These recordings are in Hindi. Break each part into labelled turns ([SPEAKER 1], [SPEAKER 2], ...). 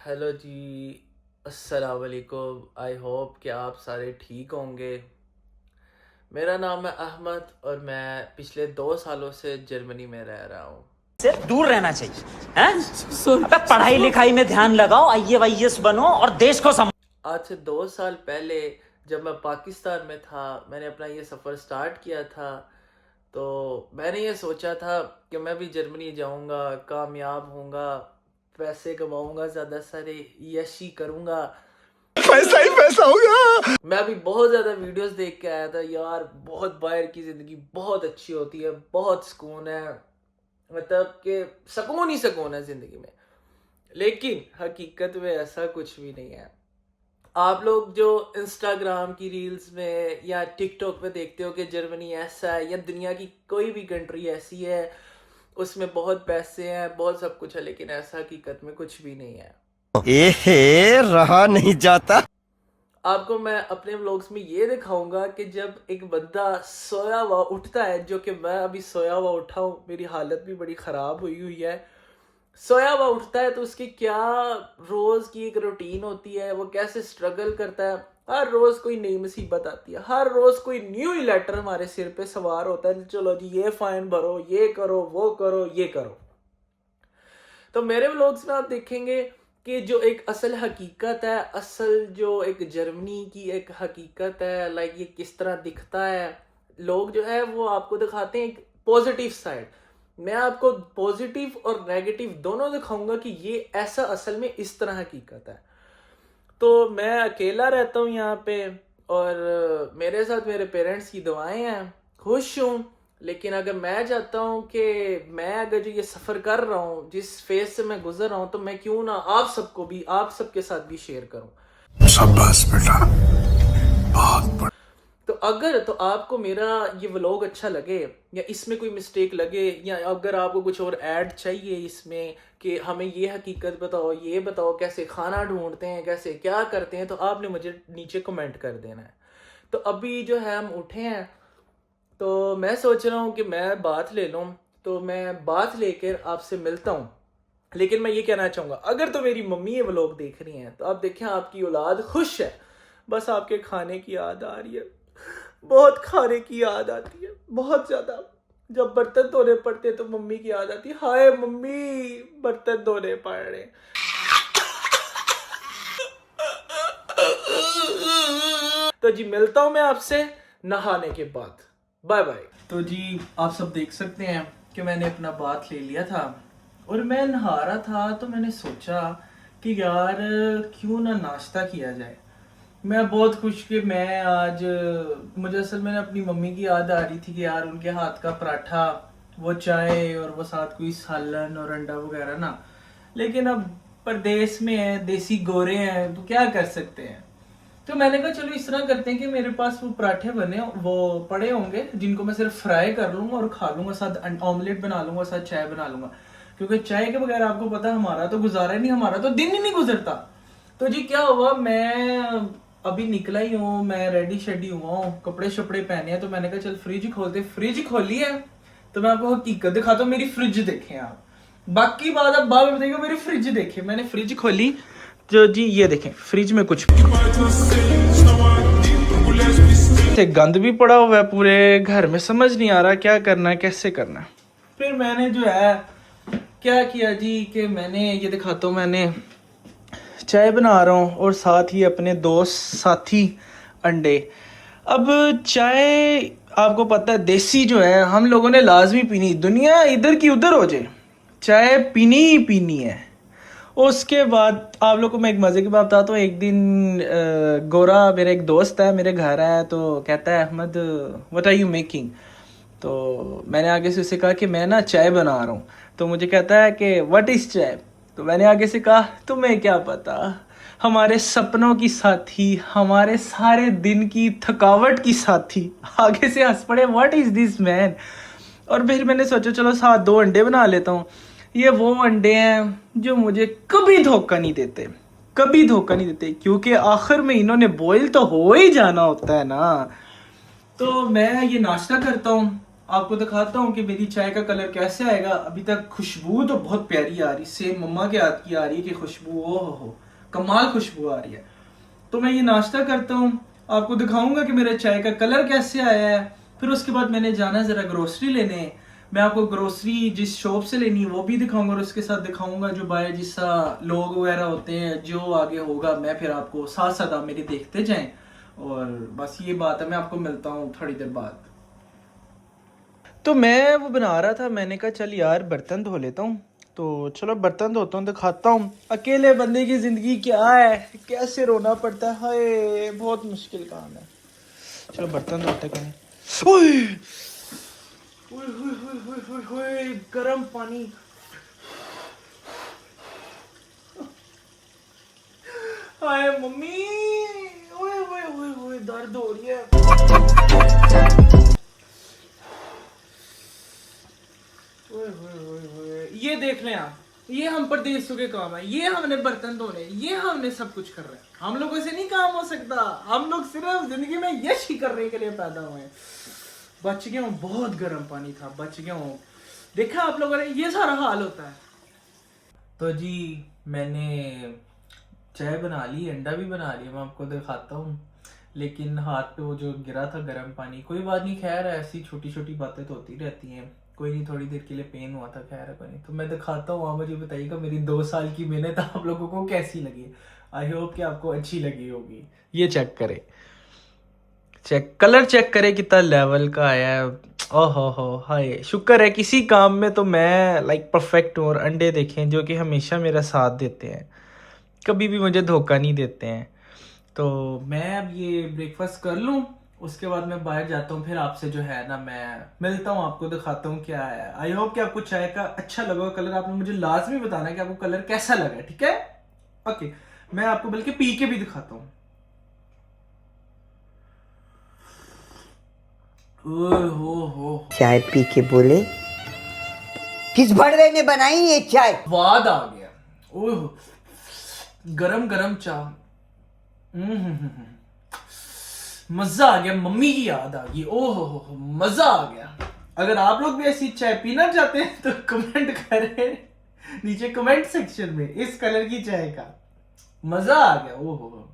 [SPEAKER 1] हेलो जी। अस्सलाम वालेकुम। आई होप कि आप सारे ठीक होंगे। मेरा नाम है अहमद और मैं पिछले 2 सालों से जर्मनी में रह रहा हूँ।
[SPEAKER 2] से दूर रहना चाहिए हैं? अबे पढ़ाई लिखाई में ध्यान लगाओ, आईएएस बनो और देश को
[SPEAKER 1] आज से 2 साल पहले जब मैं पाकिस्तान में था, मैंने अपना ये सफ़र स्टार्ट किया था। तो मैंने ये सोचा था कि मैं भी जर्मनी जाऊँगा, कामयाब होऊंगा, पैसे कमाऊँगा, ज़्यादा सारे यशी करूँगा।
[SPEAKER 3] पैसा ही पैसा होगा।
[SPEAKER 1] मैं अभी बहुत ज़्यादा वीडियोस देख के आया था यार, बहुत बाहर की ज़िंदगी बहुत अच्छी होती है, बहुत सुकून है, मतलब कि सुकून ही सुकून है ज़िंदगी में। लेकिन हकीकत में ऐसा कुछ भी नहीं है। आप लोग जो इंस्टाग्राम की रील्स में या टिकटॉक पे देखते हो कि जर्मनी ऐसा है या दुनिया की कोई भी कंट्री ऐसी है, उसमें बहुत पैसे हैं, बहुत सब कुछ है, लेकिन ऐसा हकीकत में कुछ भी नहीं है।
[SPEAKER 3] एहे रहा नहीं जाता।
[SPEAKER 1] आपको मैं अपने व्लॉग्स में ये दिखाऊंगा कि जब एक बंदा सोया हुआ उठता है, जो कि मैं अभी सोया हुआ उठा हूँ, मेरी हालत भी बड़ी ख़राब हुई हुई है। सोया हुआ उठता है तो उसकी क्या रोज़ की एक रूटीन होती है, वो कैसे स्ट्रगल करता है। हर रोज़ कोई नई मुसीबत आती है, हर रोज़ कोई न्यू ही लेटर हमारे सिर पे सवार होता है, चलो जी ये फाइन भरो, ये करो, वो करो, ये करो। तो मेरे व्लॉग्स में आप देखेंगे कि जो एक असल हकीकत है, असल जो एक जर्मनी की एक हकीकत है, लाइक ये किस तरह दिखता है। लोग जो है वो आपको दिखाते हैं एक पॉजिटिव साइड, मैं आपको पॉजिटिव और नेगेटिव दोनों दिखाऊंगा कि ये ऐसा असल में इस तरह हकीकत है। तो मैं अकेला रहता हूँ यहाँ पे, और मेरे साथ मेरे पेरेंट्स की दुआएं हैं, खुश हूँ। लेकिन अगर मैं चाहता हूँ कि मैं अगर जो ये सफ़र कर रहा हूँ, जिस फेज से मैं गुजर रहा हूँ, तो मैं क्यों ना आप सबको भी, आप सबके साथ भी शेयर करूँ।
[SPEAKER 3] शाबाश बेटा, बहुत
[SPEAKER 1] तो अगर तो आपको मेरा ये व्लॉग अच्छा लगे या इसमें कोई मिस्टेक लगे, या अगर आपको कुछ और ऐड चाहिए इसमें कि हमें ये हकीकत बताओ, ये बताओ कैसे खाना ढूंढते हैं, कैसे क्या करते हैं, तो आपने मुझे नीचे कमेंट कर देना है। तो अभी जो है हम उठे हैं, तो मैं सोच रहा हूँ कि मैं बात ले लूँ, तो मैं बात लेकर आपसे मिलता हूँ। लेकिन मैं ये कहना चाहूँगा, अगर तो मेरी मम्मी ये व्लॉग देख रही हैं तो आप देखें आपकी औलाद खुश है, बस आपके खाने की याद आ रही है, बहुत खाने की याद आती है, बहुत ज़्यादा। जब बर्तन धोने पड़ते तो मम्मी की याद आती है, हाय मम्मी बर्तन धोने पड़ रहे। तो जी मिलता हूँ मैं आपसे नहाने के बाद, बाय बाय। तो जी आप सब देख सकते हैं कि मैंने अपना बाथ ले लिया था और मैं नहा रहा था, तो मैंने सोचा कि यार क्यों ना नाश्ता किया जाए। मैं बहुत खुश कि मैं आज, मुझे असल में अपनी मम्मी की याद आ रही थी कि यार उनके हाथ का पराठा, वो चाय और वो साथ कोई सालन और अंडा वगैरह ना। लेकिन अब परदेश में है, देसी गोरे हैं, तो क्या कर सकते हैं। तो मैंने कहा चलो इस तरह करते हैं कि मेरे पास वो पराठे बने, वो पड़े होंगे, जिनको मैं सिर्फ फ्राई कर लूंगा और खा लूंगा, साथ ऑमलेट बना लूंगा, साथ चाय बना लूंगा। क्योंकि चाय के बगैर आपको पता हमारा तो गुजारा ही नहीं, हमारा तो दिन ही नहीं गुजरता। तो जी क्या हुआ, मैं अभी निकला ही हूँ, मैं रेडी शेडी हुआ हूँ, कपड़े शपड़े पहने हैं। तो मैंने कहा चल फ्रिज खोलते, फ्रिज खोली है तो मैं आपको हकीकत दिखाता हूँ। मेरी फ्रिज देखें आप, बाकी बात आप बाद में बताइएगा, मेरी फ्रिज देखें। मैंने फ्रिज खोली तो जी ये देखें, फ्रिज में कुछ से गंद भी पड़ा हुआ है पूरे घर में, समझ नहीं आ रहा क्या करना है, कैसे करना है। फिर मैंने जो है क्या किया जी कि मैंने ये दिखाता हूँ, मैंने चाय बना रहा हूँ और साथ ही अपने दोस्त साथी अंडे। अब चाय आपको पता है देसी जो है हम लोगों ने लाजमी पीनी, दुनिया इधर की उधर हो जाए, चाय पीनी ही पीनी है। उसके बाद आप लोग को मैं एक मज़े की बात बताता हूँ। एक दिन गोरा मेरा एक दोस्त है, मेरे घर आया तो कहता है Ahmed what are you making. तो मैंने आगे से उसे कहा कि मैं ना चाय बना रहा हूँ। तो मुझे कहता है कि व्हाट इज़ चाय। तो मैंने आगे से कहा तुम्हें क्या पता, हमारे सपनों की साथी, हमारे सारे दिन की थकावट की साथी। आगे से हंस पड़े, व्हाट इज़ दिस मैन। और फिर मैंने सोचा चलो साथ 2 अंडे बना लेता हूँ। ये वो अंडे हैं जो मुझे कभी धोखा नहीं देते, कभी धोखा नहीं देते, क्योंकि आखिर में इन्होंने बॉईल तो हो ही जाना होता है ना। तो मैं ये नाश्ता करता हूँ आपको दिखाता हूँ कि मेरी चाय का कलर कैसे आएगा। अभी तक खुशबू तो बहुत प्यारी आ रही, सेम मम्मा के हाथ की आ रही है कि खुशबू, ओ हो कमाल खुशबू आ रही है। तो मैं ये नाश्ता करता हूँ, आपको दिखाऊंगा कि मेरे चाय का कलर कैसे आया है। फिर उसके बाद मैंने जाना ज़रा ग्रोसरी लेने। मैं आपको ग्रोसरी जिस शॉप से लेनी है वो भी दिखाऊंगा, और उसके साथ दिखाऊंगा जो बाय जिससा लोग वगैरह होते हैं, जो आगे होगा मैं फिर आपको साथ साथ आप मेरे देखते जाएं। और बस ये बात है, मैं आपको मिलता हूँ थोड़ी देर बाद। तो मैं वो बना रहा था, मैंने कहा चल यार बर्तन धो लेता हूँ, तो चलो बर्तन धोता हूँ, दिखाता हूँ अकेले बंदे की ज़िंदगी क्या है, कैसे रोना पड़ता है, हाय बहुत मुश्किल काम है। चलो बर्तन धोते करें। ओए ओए ओए ओए ओए ओए गरम पानी, हाय मम्मी, ओए ओए ओए ओए दर्द हो रही है। ओए ओए ओए ओए ये देख लें आप, ये हम परदेशों के काम है, ये हमने बर्तन धोने, ये हमने सब कुछ कर रहे हैं। हम लोगों से नहीं काम हो सकता, हम लोग सिर्फ जिंदगी में यश ही करने के लिए पैदा हुए हैं। बच गया हूँ, बहुत गर्म पानी था, बच गया हूँ। देखा आप लोगों ने, ये सारा हाल होता है। तो जी मैंने चाय बना ली, अंडा भी बना लिया, मैं आपको दिखाता हूँ। लेकिन हाथ पे वो जो गिरा था गर्म पानी, कोई बात नहीं, खैर ऐसी छोटी छोटी बातें तो होती रहती हैं, कोई नहीं, थोड़ी देर के लिए पेन हुआ था, खैर है कोई नहीं। तो मैं दिखाता हूँ, आप मुझे बताइएगा मेरी 2 साल की मेहनत आप लोगों को कैसी लगी। आई होप कि आपको अच्छी लगी होगी। ये चेक करें, चेक कलर चेक करें कितना लेवल का आया है। ओहो हाय, शुक्र है किसी काम में तो मैं लाइक परफेक्ट हूँ। और अंडे देखें जो कि हमेशा मेरा साथ देते हैं, कभी भी मुझे धोखा नहीं देते हैं। तो मैं अब ये ब्रेकफास्ट कर लूँ, उसके बाद मैं बाहर जाता हूँ, फिर आपसे जो है ना मैं मिलता हूँ, आपको दिखाता हूँ क्या है। आई होप कि आपको चाय का अच्छा लगा कलर, आपने मुझे लाजमी बताना है कि आपको कलर कैसा लगा, ठीक है? ओके, मैं आपको बल्कि पी के भी दिखाता हूँ। हो
[SPEAKER 4] चाय पी के बोले, किस भड़वे ने बनाई ये चाय?
[SPEAKER 1] स्वाद आ गया, ओह गरम गरम चाय, मजा आ गया, मम्मी की याद आ गई, ओहो मजा आ गया। अगर आप लोग भी ऐसी चाय पीना चाहते हैं तो कमेंट करें नीचे कमेंट सेक्शन में, इस कलर की चाय का मजा आ गया, ओहो।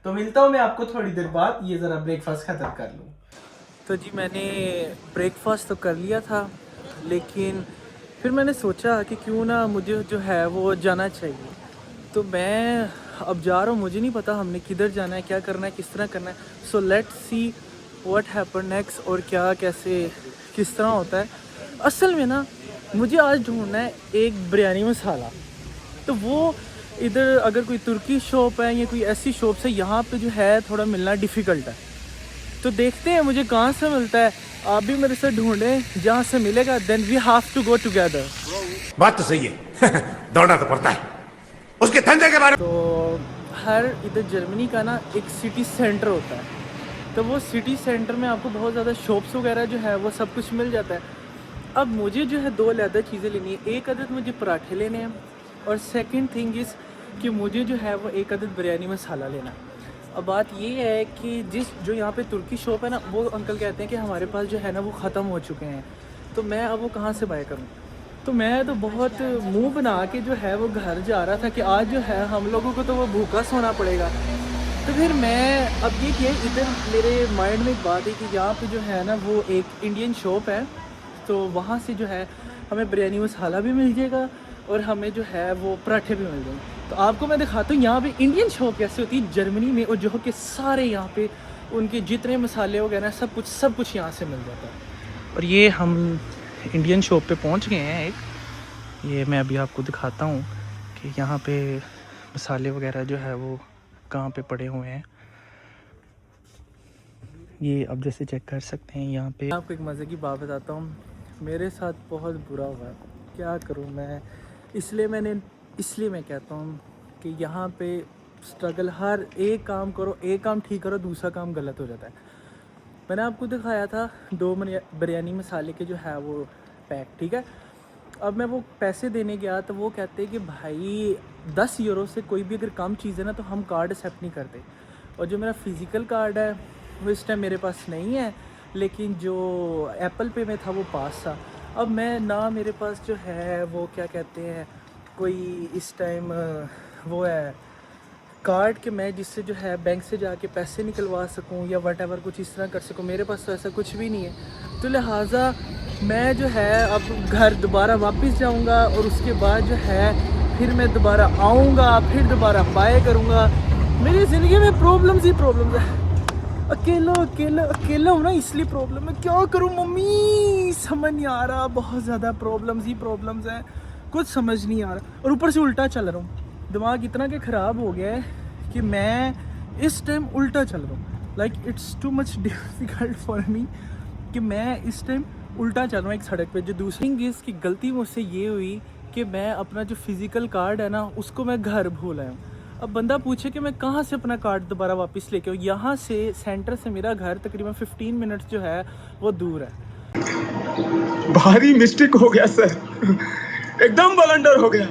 [SPEAKER 1] तो मिलता हूं मैं आपको थोड़ी देर बाद, ये जरा ब्रेकफास्ट खत्म कर लूं। तो जी मैंने ब्रेकफास्ट तो कर लिया था, लेकिन फिर मैंने सोचा कि क्यों ना मुझे जो है वो जाना चाहिए। तो मैं अब जा रहा हूँ, मुझे नहीं पता हमने किधर जाना है, क्या करना है, किस तरह करना है। So let's see what happen next, और क्या कैसे किस तरह होता है। असल में ना मुझे आज ढूंढना है एक बिरयानी मसाला। तो वो इधर अगर कोई तुर्की शॉप है या कोई ऐसी शॉप से यहाँ पे जो है थोड़ा मिलना डिफ़िकल्ट है। तो देखते हैं मुझे कहाँ से मिलता है, आप भी मेरे से ढूंढें, जहाँ से मिलेगा then we have to go together.
[SPEAKER 5] बात तो सही है दौड़ना तो पड़ता है उसके धंधे के बारे में।
[SPEAKER 1] तो हर इधर जर्मनी का ना एक सिटी सेंटर होता है, तो वो सिटी सेंटर में आपको बहुत ज़्यादा शॉप्स वगैरह जो है वो सब कुछ मिल जाता है। अब मुझे जो है 2 अलग चीज़ें लेनी है, एक अदद मुझे पराठे लेने हैं, और सेकंड थिंग इज़ कि मुझे जो है वो एक अदद बिरयानी मसाला लेना है। अब बात ये है कि जो यहाँ पे तुर्की शॉप है ना, वो अंकल कहते हैं कि हमारे पास जो है ना वो ख़त्म हो चुके हैं, तो मैं अब वो कहाँ से बाय करूँ। तो मैं तो बहुत मुंह बना के जो है वो घर जा रहा था कि आज जो है हम लोगों को तो वो भूखा सोना पड़ेगा। तो फिर मैं अब ये किया, इधर मेरे माइंड में एक बात है कि यहाँ पे जो है ना वो एक इंडियन शॉप है, तो वहाँ से जो है हमें बिरयानी मसाला भी मिल जाएगा और हमें जो है वो पराठे भी मिल जाएंगे। तो आपको मैं दिखाता हूँ यहाँ पे इंडियन शॉप कैसे होती है जर्मनी में, और जो कि सारे यहाँ पे उनके जितने मसाले वगैरह सब कुछ यहाँ से मिल जाता है। और ये हम इंडियन शॉप पे पहुँच गए हैं एक, ये मैं अभी आपको दिखाता हूँ कि यहाँ पे मसाले वगैरह जो है वो कहाँ पे पड़े हुए हैं। ये अब जैसे चेक कर सकते हैं यहाँ पे। आपको एक मज़े की बात बताता हूँ, मेरे साथ बहुत बुरा हुआ है, क्या करूँ मैं, इसलिए मैं कहता हूँ कि यहाँ पे स्ट्रगल, हर एक काम करो, एक काम ठीक करो, दूसरा काम गलत हो जाता है। मैंने आपको दिखाया था 2 बिरयानी मसाले के जो है वो पैक, ठीक है। अब मैं वो पैसे देने गया तो वो कहते हैं कि भाई 10 यूरो से कोई भी अगर कम चीज़ है ना तो हम कार्ड एक्सेप्ट नहीं करते, और जो मेरा फिज़िकल कार्ड है वो इस टाइम मेरे पास नहीं है, लेकिन जो एप्पल पे में था वो पास था। अब मैं ना मेरे पास जो है वो क्या कहते हैं कोई इस टाइम वो है कार्ड कि मैं जिससे जो है बैंक से जाके पैसे निकलवा सकूं या वट कुछ इस तरह कर सकूं, मेरे पास तो ऐसा कुछ भी नहीं है। तो लिहाजा मैं जो है अब घर दोबारा वापस जाऊंगा और उसके बाद जो है फिर मैं दोबारा आऊंगा, फिर दोबारा बाय करूंगा। मेरी ज़िंदगी में प्रॉब्लम्स ही प्रॉब्लम्स है। अकेला हूँ ना, इसलिए प्रॉब्लम है। क्या करूँ मम्मी, समझ नहीं आ रहा। बहुत ज़्यादा प्रॉब्लम्स ही प्रॉब्लम्स हैं, कुछ समझ नहीं आ रहा। और ऊपर से उल्टा चल रहा हूँ, दिमाग इतना कि ख़राब हो गया है कि मैं इस टाइम उल्टा चल रहा हूँ। Like it's too much difficult for me कि मैं इस टाइम उल्टा चल रहा हूँ एक सड़क पे। जो दूसरी चीज़ की गलती मुझसे ये हुई कि मैं अपना जो फिज़िकल कार्ड है ना उसको मैं घर भूल आया हूँ। अब बंदा पूछे कि मैं कहाँ से अपना कार्ड दोबारा वापस लेके आऊँ। यहाँ से सेंटर से मेरा घर तकरीबन 15 मिनट्स जो है वो दूर है।
[SPEAKER 6] भारी मिस्टेक हो गया सर, एकदम ब्लंडर हो गया।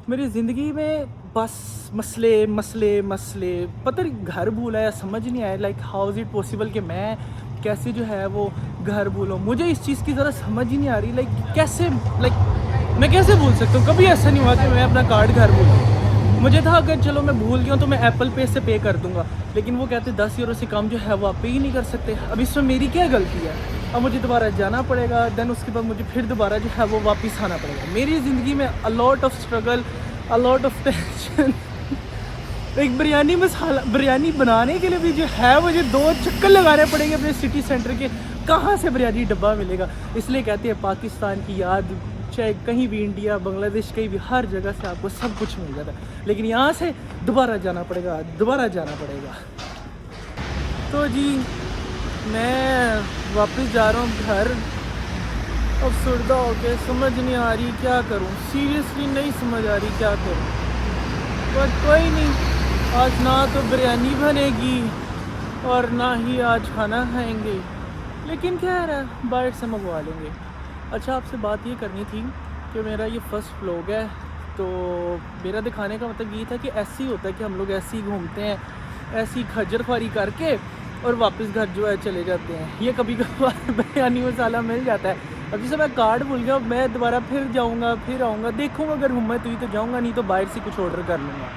[SPEAKER 1] मेरी ज़िंदगी में बस मसले पता नहीं घर भूला या समझ नहीं आया। Like how is it possible कि मैं कैसे जो है वो घर भूलूँ। मुझे इस चीज़ की ज़रा समझ ही नहीं आ रही। मैं कैसे भूल सकता हूँ। कभी ऐसा नहीं हुआ कि मैं अपना कार्ड घर भूलूँ। मुझे था अगर चलो मैं भूल गया तो मैं एप्पल पे से पे कर दूंगा, लेकिन वो कहते 10 यूरो से कम जो है वो आप पे ही नहीं कर सकते। अब इसमें मेरी क्या गलती है। अब मुझे दोबारा जाना पड़ेगा, देन उसके बाद मुझे फिर दोबारा जो है वो वापस आना पड़ेगा। मेरी ज़िंदगी में a lot of struggle, a lot of tension. एक बिरयानी बनाने के लिए भी जो है मुझे 2 चक्कर लगाने पड़ेंगे अपने सिटी सेंटर के। कहाँ से बिरयानी डब्बा मिलेगा। इसलिए कहते हैं पाकिस्तान की याद चाहे कहीं भी, इंडिया बांग्लादेश कहीं भी, हर जगह से आपको सब कुछ मिल जाता है, लेकिन यहाँ से दोबारा जाना पड़ेगा। तो जी मैं वापस जा रहा हूँ घर। अब सुर्दा हो के समझ नहीं आ रही क्या करूँ। सीरियसली नहीं समझ आ रही क्या करूँ। पर कोई नहीं, आज ना तो बिरयानी बनेगी और ना ही आज खाना खाएंगे, लेकिन क्या है बाहर से मंगवा लेंगे। अच्छा, आपसे बात ये करनी थी कि मेरा ये फर्स्ट व्लॉग है, तो मेरा दिखाने का मतलब ये था कि ऐसे ही होता है कि हम लोग ऐसे ही घूमते हैं, ऐसी ही खज्जर ख्वारी करके और वापस घर जो है चले जाते हैं। ये कभी कभार बिरयानी मसाला मिल जाता है। अब जैसे मैं कार्ड भूल गया, मैं दोबारा फिर जाऊँगा, फिर आऊँगा, देखूँगा अगर हिम्मत हुई तो जाऊँगा, नहीं तो बाहर से कुछ ऑर्डर कर लूँगा।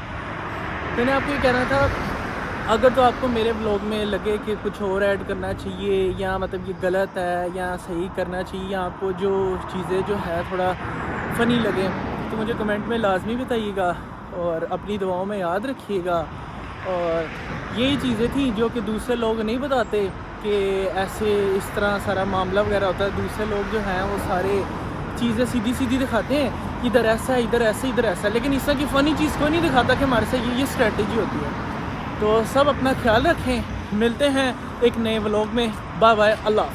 [SPEAKER 1] मैंने आपको ये कहना था, अगर तो आपको मेरे ब्लॉग में लगे कि कुछ और ऐड करना चाहिए या मतलब ये गलत है या सही करना चाहिए, या आपको जो चीज़ें जो है थोड़ा फ़नी लगे तो मुझे कमेंट में लाजमी बताइएगा और अपनी दुआओं में याद रखिएगा। और यही चीज़ें थी जो कि दूसरे लोग नहीं बताते कि ऐसे इस तरह सारा मामला वगैरह होता है। दूसरे लोग जो हैं वो सारे चीज़ें सीधी दिखाते हैं, इधर ऐसा है, इधर ऐसा, इधर ऐसा, लेकिन इस तरह की फ़नी चीज़ को नहीं दिखाता कि हमारे से ये स्ट्रेटजी होती है। तो सब अपना ख्याल रखें, मिलते हैं एक नए व्लॉग में। बाय बाय, अल्लाह।